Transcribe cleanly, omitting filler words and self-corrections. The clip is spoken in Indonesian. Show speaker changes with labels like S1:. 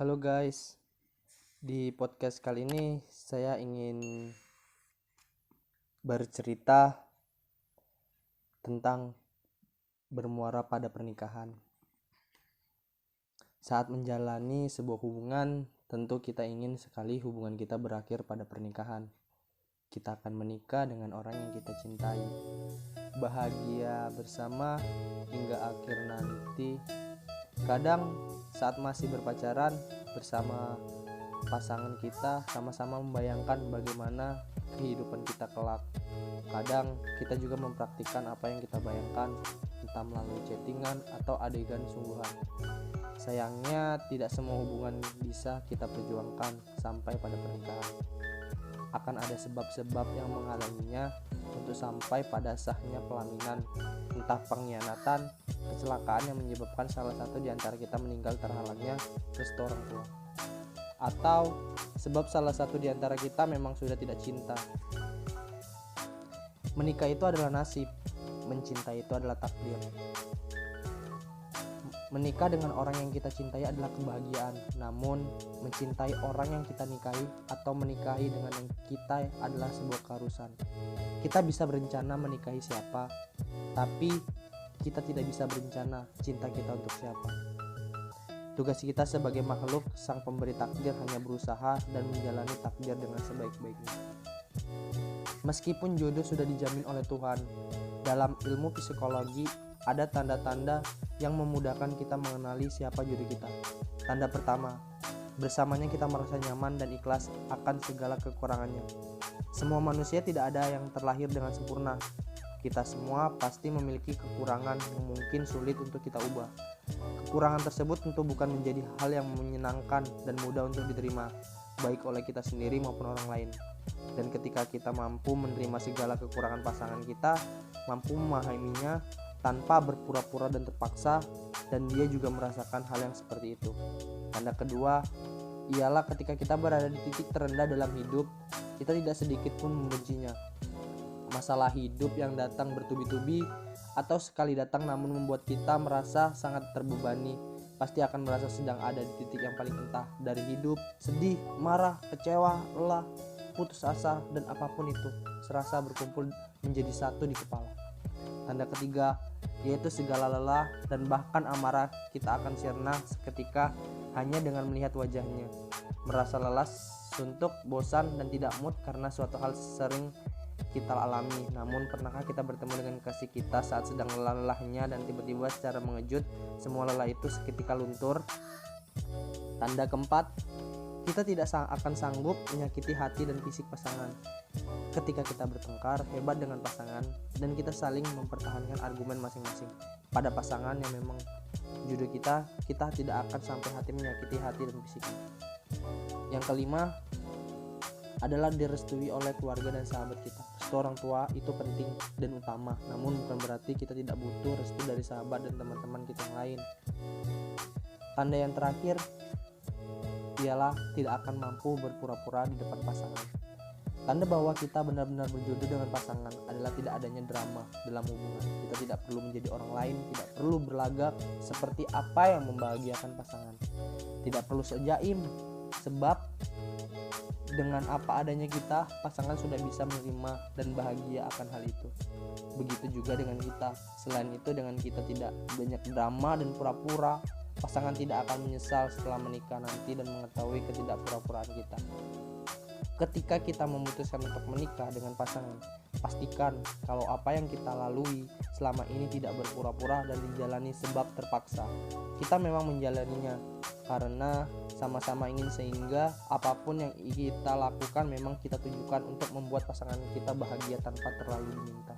S1: Halo guys, di podcast kali ini saya ingin bercerita tentang bermuara pada pernikahan. Saat menjalani sebuah hubungan, tentu kita ingin sekali hubungan kita berakhir pada pernikahan. Kita akan menikah dengan orang yang kita cintai, bahagia bersama hingga akhir nanti. Kadang saat masih berpacaran bersama pasangan kita, sama-sama membayangkan bagaimana kehidupan kita kelak. Kadang kita juga mempraktikkan apa yang kita bayangkan, entah melalui chattingan atau adegan sungguhan. Sayangnya tidak semua hubungan bisa kita perjuangkan sampai pada pernikahan. Akan ada sebab-sebab yang menghalanginya untuk sampai pada sahnya pelaminan, entah pengkhianatan, kecelakaan yang menyebabkan salah satu di antara kita meninggal terhalangnya restu orang tua, atau sebab salah satu di antara kita memang sudah tidak cinta. Menikah itu adalah nasib, mencintai itu adalah takdir. Menikah dengan orang yang kita cintai adalah kebahagiaan, namun mencintai orang yang kita nikahi atau menikahi dengan yang kita adalah sebuah keharusan. Kita bisa berencana menikahi siapa, tapi kita tidak bisa berencana cinta kita untuk siapa. Tugas kita sebagai makhluk sang pemberi takdir hanya berusaha dan menjalani takdir dengan sebaik-baiknya. Meskipun jodoh sudah dijamin oleh Tuhan, dalam ilmu psikologi ada tanda-tanda yang memudahkan kita mengenali siapa jodoh kita. Tanda pertama, bersamanya kita merasa nyaman dan ikhlas akan segala kekurangannya. Semua manusia tidak ada yang terlahir dengan sempurna. Kita semua pasti memiliki kekurangan yang mungkin sulit untuk kita ubah. Kekurangan tersebut tentu bukan menjadi hal yang menyenangkan dan mudah untuk diterima, baik oleh kita sendiri maupun orang lain. Dan ketika kita mampu menerima segala kekurangan pasangan kita, mampu memahaminya tanpa berpura-pura dan terpaksa, dan dia juga merasakan hal yang seperti itu. Tanda kedua ialah ketika kita berada di titik terendah dalam hidup, kita tidak sedikit pun membencinya. Masalah hidup yang datang bertubi-tubi atau sekali datang namun membuat kita merasa sangat terbebani, pasti akan merasa sedang ada di titik yang paling entah dari hidup, sedih, marah, kecewa, lelah, putus asa, dan apapun itu serasa berkumpul menjadi satu di kepala. Tanda ketiga yaitu segala lelah dan bahkan amarah kita akan sirna seketika hanya dengan melihat wajahnya. Merasa lelah, suntuk, bosan, dan tidak mood karena suatu hal sering kita alami. Namun pernahkah kita bertemu dengan kasih kita saat sedang lelah-lelahnya dan tiba-tiba secara mengejut semua lelah itu seketika luntur? Tanda keempat, kita tidak akan sanggup menyakiti hati dan fisik pasangan. Ketika kita bertengkar hebat dengan pasangan dan kita saling mempertahankan argumen masing-masing pada pasangan yang memang jodoh kita tidak akan sampai hati menyakiti hati dan fisiknya. Yang kelima adalah direstui oleh keluarga dan sahabat kita. Restu orang tua itu penting dan utama, namun bukan berarti kita tidak butuh restu dari sahabat dan teman-teman kita yang lain. Tanda yang terakhir ialah tidak akan mampu berpura-pura di depan pasangan. Tanda bahwa kita benar-benar berjodoh dengan pasangan adalah tidak adanya drama dalam hubungan. Kita tidak perlu menjadi orang lain, tidak perlu berlagak seperti apa yang membahagiakan pasangan. Tidak perlu sejaim, sebab dengan apa adanya kita, pasangan sudah bisa menerima dan bahagia akan hal itu. Begitu juga dengan kita. Selain itu, dengan kita tidak banyak drama dan pura-pura, pasangan tidak akan menyesal setelah menikah nanti dan mengetahui ketidakpura-puraan kita. Ketika kita memutuskan untuk menikah dengan pasangan, pastikan kalau apa yang kita lalui selama ini tidak berpura-pura dan dijalani sebab terpaksa. Kita memang menjalaninya karena sama-sama ingin, sehingga apapun yang kita lakukan memang kita tujukan untuk membuat pasangan kita bahagia tanpa terlalu diminta.